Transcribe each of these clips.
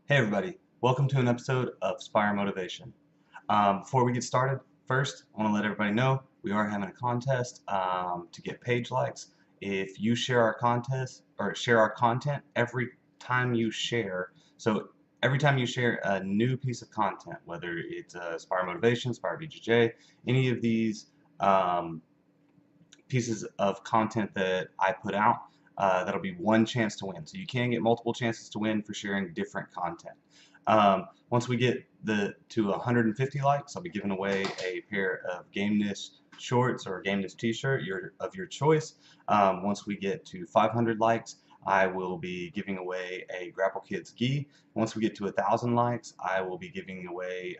Hey everybody, welcome to an episode of Spire Motivation. Before we get started, first I want to let everybody know we are having a contest to get page likes. If you share our contest or share our content every time you share, so every time you share a new piece of content, whether it's Spire Motivation, Spire BJJ, any of these um, pieces of content that I put out, that'll be one chance to win. So you can get multiple chances to win for sharing different content. Once we get to 150 likes, I'll be giving away a pair of Gameness shorts or a Gameness t-shirt of your choice. Once we get to 500 likes, I will be giving away a Grapple Kids gi. Once we get to 1,000 likes, I will be giving away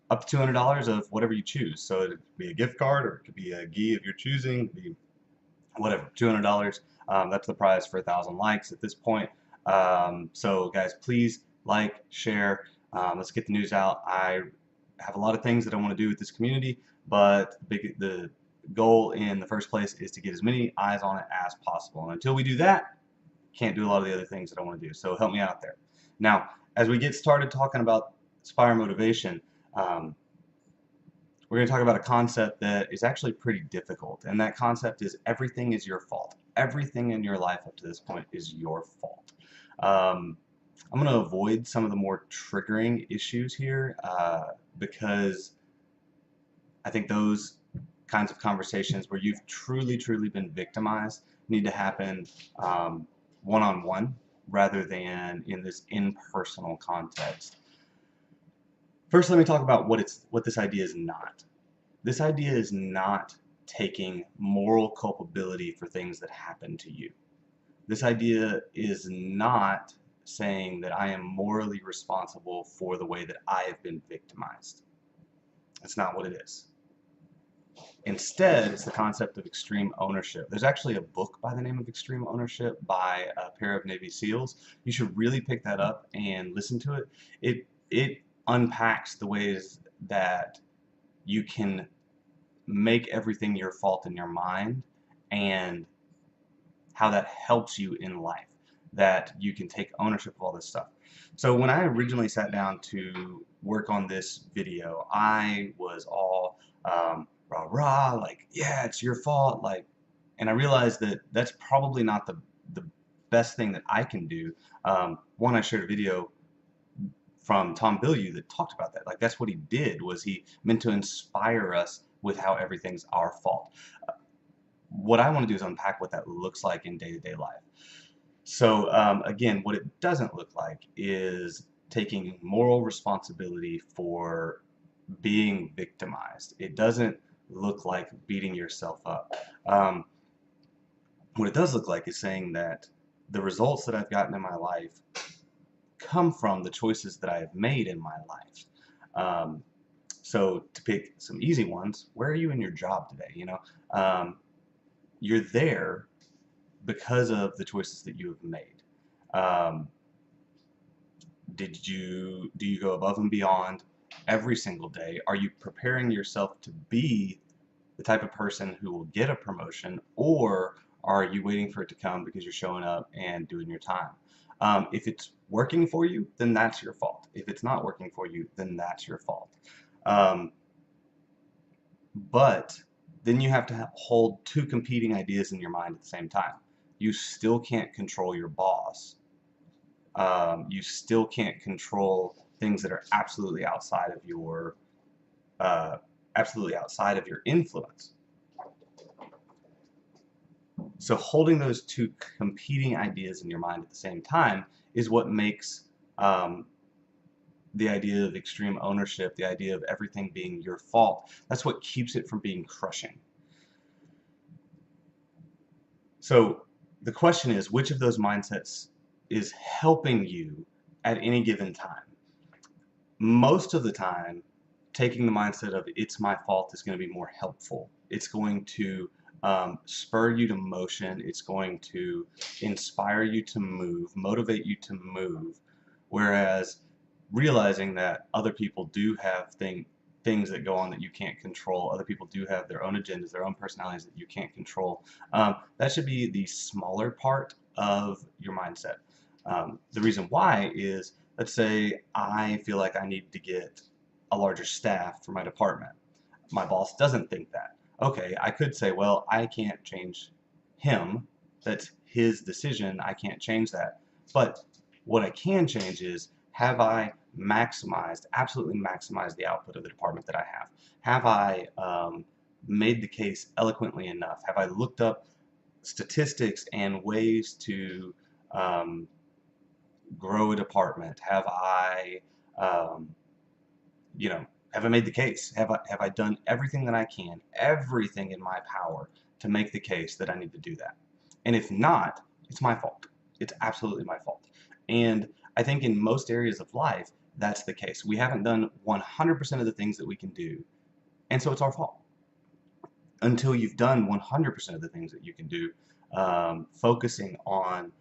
up to $200 of whatever you choose. So it could be a gift card or it could be a gi of your choosing, be whatever, $200. That's the prize for 1,000 likes at this point. So guys, please like, share. Let's get the news out. I have a lot of things that I want to do with this community, but the goal in the first place is to get as many eyes on it as possible. And until we do that, can't do a lot of the other things that I want to do. So help me out there. Now, as we get started talking about Spire Motivation, um, we're going to talk about a concept that is actually pretty difficult, and that concept is everything is your fault. Everything in your life up to this point is your fault. Um, I'm going to avoid some of the more triggering issues here because I think those kinds of conversations where you've truly been victimized need to happen one-on-one rather than in this impersonal context. First, let me talk about what this idea is not. This idea is not taking moral culpability for things that happen to you. This idea is not saying that I am morally responsible for the way that I have been victimized. That's not what it is. Instead, it's the concept of extreme ownership. There's actually a book by the name of Extreme Ownership by a pair of Navy SEALs. You should really pick that up and listen to it. It unpacks the ways that you can make everything your fault in your mind and how that helps you in life, that you can take ownership of all this stuff. So when I originally sat down to work on this video, I was all rah rah, like, yeah, it's your fault, like, and I realized that that's probably not the best thing that I can do. One, I shared a video from Tom Bilyeu that talked about that. Like, that's what he did, was he meant to inspire us with how everything's our fault. What I want to do is unpack what that looks like in day-to-day life. So again, what it doesn't look like is taking moral responsibility for being victimized. It doesn't look like beating yourself up. What it does look like is saying that the results that I've gotten in my life come from the choices that I have made in my life. So to pick some easy ones, where are you in your job today? You're there because of the choices that you have made. Um, do you go above and beyond every single day? Are you preparing yourself to be the type of person who will get a promotion, or are you waiting for it to come because you're showing up and doing your time? If it's working for you, then that's your fault. If it's not working for you, then that's your fault. But then you have to hold two competing ideas in your mind at the same time. You still can't control your boss. You still can't control things that are uh, absolutely outside of your influence. So holding those two competing ideas in your mind at the same time is what makes the idea of extreme ownership, the idea of everything being your fault, that's what keeps it from being crushing. So the question is, which of those mindsets is helping you at any given time? Most of the time, taking the mindset of it's my fault is going to be more helpful. It's going to spur you to motion. It's going to inspire you to move, motivate you to move. Whereas realizing that other people do have things that go on that you can't control, other people do have their own agendas, their own personalities that you can't control, that should be the smaller part of your mindset. The reason why is, let's say I feel like I need to get a larger staff for my department. My boss doesn't think that. Okay, I could say, well, I can't change him. That's his decision. I can't change that. But what I can change is, have I maximized, absolutely maximized the output of the department that I have? Have I made the case eloquently enough? Have I looked up statistics and ways to um, grow a department? Have I, um, you know, have I made the case? Have I done everything that I can, everything in my power to make the case that I need to do that? And if not, it's my fault. It's absolutely my fault. And I think in most areas of life, that's the case. We haven't done 100% of the things that we can do, and so it's our fault. Until you've done 100% of the things that you can do, focusing on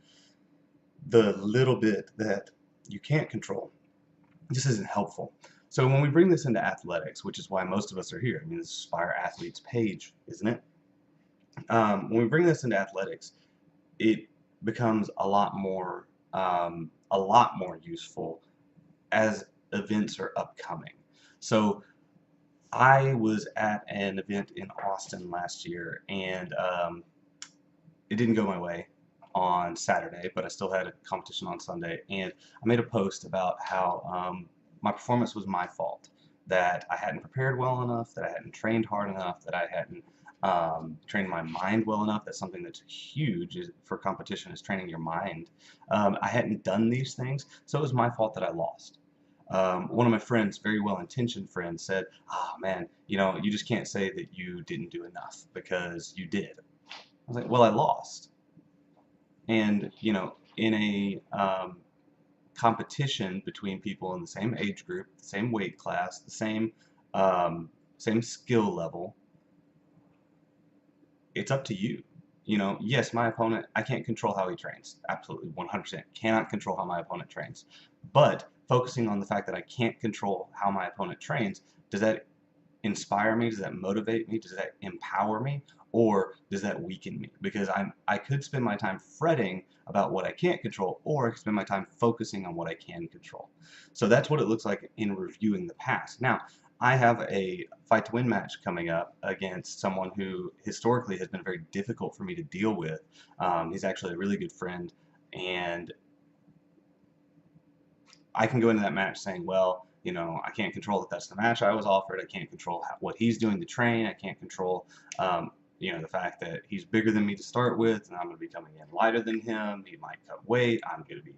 the little bit that you can't control, this isn't helpful. So when we bring this into athletics, which is why most of us are here, I mean, this is Spire Athletes page, isn't it? When we bring this into athletics, it becomes a lot more useful as events are upcoming. So I was at an event in Austin last year, and it didn't go my way on Saturday, but I still had a competition on Sunday, and I made a post about how my performance was my fault, that I hadn't prepared well enough, that I hadn't trained hard enough, that I hadn't trained my mind well enough. That's something that's huge for competition, is training your mind. I hadn't done these things, so it was my fault that I lost. One of my friends, very well-intentioned friends, said, "Oh man, you just can't say that you didn't do enough, because you did." I was like, "Well, I lost." And in a competition between people in the same age group, the same weight class, the same skill level, it's up to you. Yes, my opponent, I can't control how he trains. Absolutely, 100%. Cannot control how my opponent trains. But focusing on the fact that I can't control how my opponent trains, does that inspire me? Does that motivate me? Does that empower me? Or does that weaken me? Because I could spend my time fretting about what I can't control, or I could spend my time focusing on what I can control. So that's what it looks like in reviewing the past. Now, I have a fight to win match coming up against someone who historically has been very difficult for me to deal with. He's actually a really good friend, and I can go into that match saying, well, I can't control that that's the match I was offered. I can't control what he's doing to train. I can't control, the fact that he's bigger than me to start with, and I'm going to be coming in lighter than him. He might cut weight. I'm going to be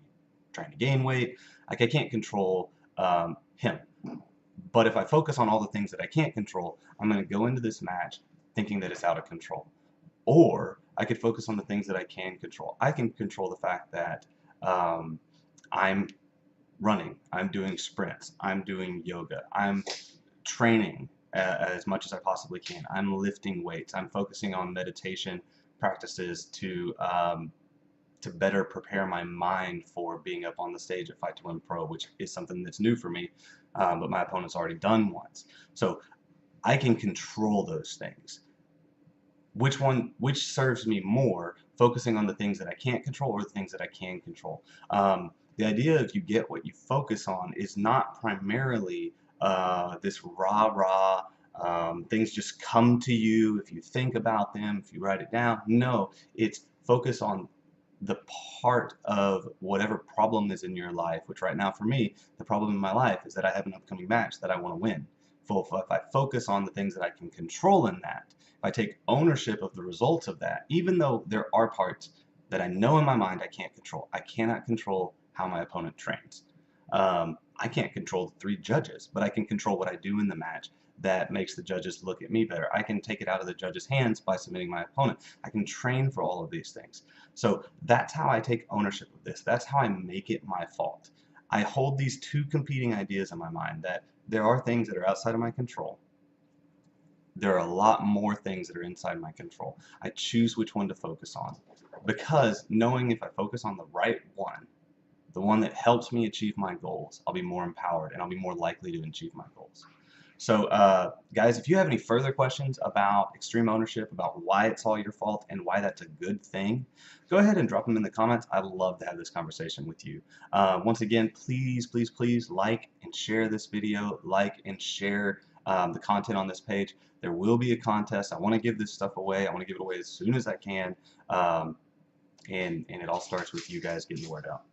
trying to gain weight. Like, I can't control him. But if I focus on all the things that I can't control, I'm going to go into this match thinking that it's out of control. Or I could focus on the things that I can control. I can control the fact that I'm running, I'm doing sprints, I'm doing yoga, I'm training as much as I possibly can, I'm lifting weights, I'm focusing on meditation practices to better prepare my mind for being up on the stage at Fight to Win Pro, which is something that's new for me, but my opponent's already done once. So I can control those things. Which serves me more, focusing on the things that I can't control or the things that I can control? The idea of you get what you focus on is not primarily this rah-rah, things just come to you if you think about them, if you write it down. No, it's focus on the part of whatever problem is in your life, which right now for me, the problem in my life is that I have an upcoming match that I want to win. If I focus on the things that I can control in that, if I take ownership of the results of that, even though there are parts that I know in my mind I can't control. I cannot control how my opponent trains. I can't control the 3 judges, but I can control what I do in the match that makes the judges look at me better. I can take it out of the judges' hands by submitting my opponent. I can train for all of these things. So that's how I take ownership of this. That's how I make it my fault. I hold these 2 competing ideas in my mind, that there are things that are outside of my control. There are a lot more things that are inside my control. I choose which one to focus on, because knowing if I focus on the right one, the one that helps me achieve my goals, I'll be more empowered and I'll be more likely to achieve my goals. So, guys, if you have any further questions about extreme ownership, about why it's all your fault and why that's a good thing, go ahead and drop them in the comments. I'd love to have this conversation with you. Once again, please, please, please like and share this video, like and share the content on this page. There will be a contest. I want to give this stuff away. I want to give it away as soon as I can. And it all starts with you guys getting the word out.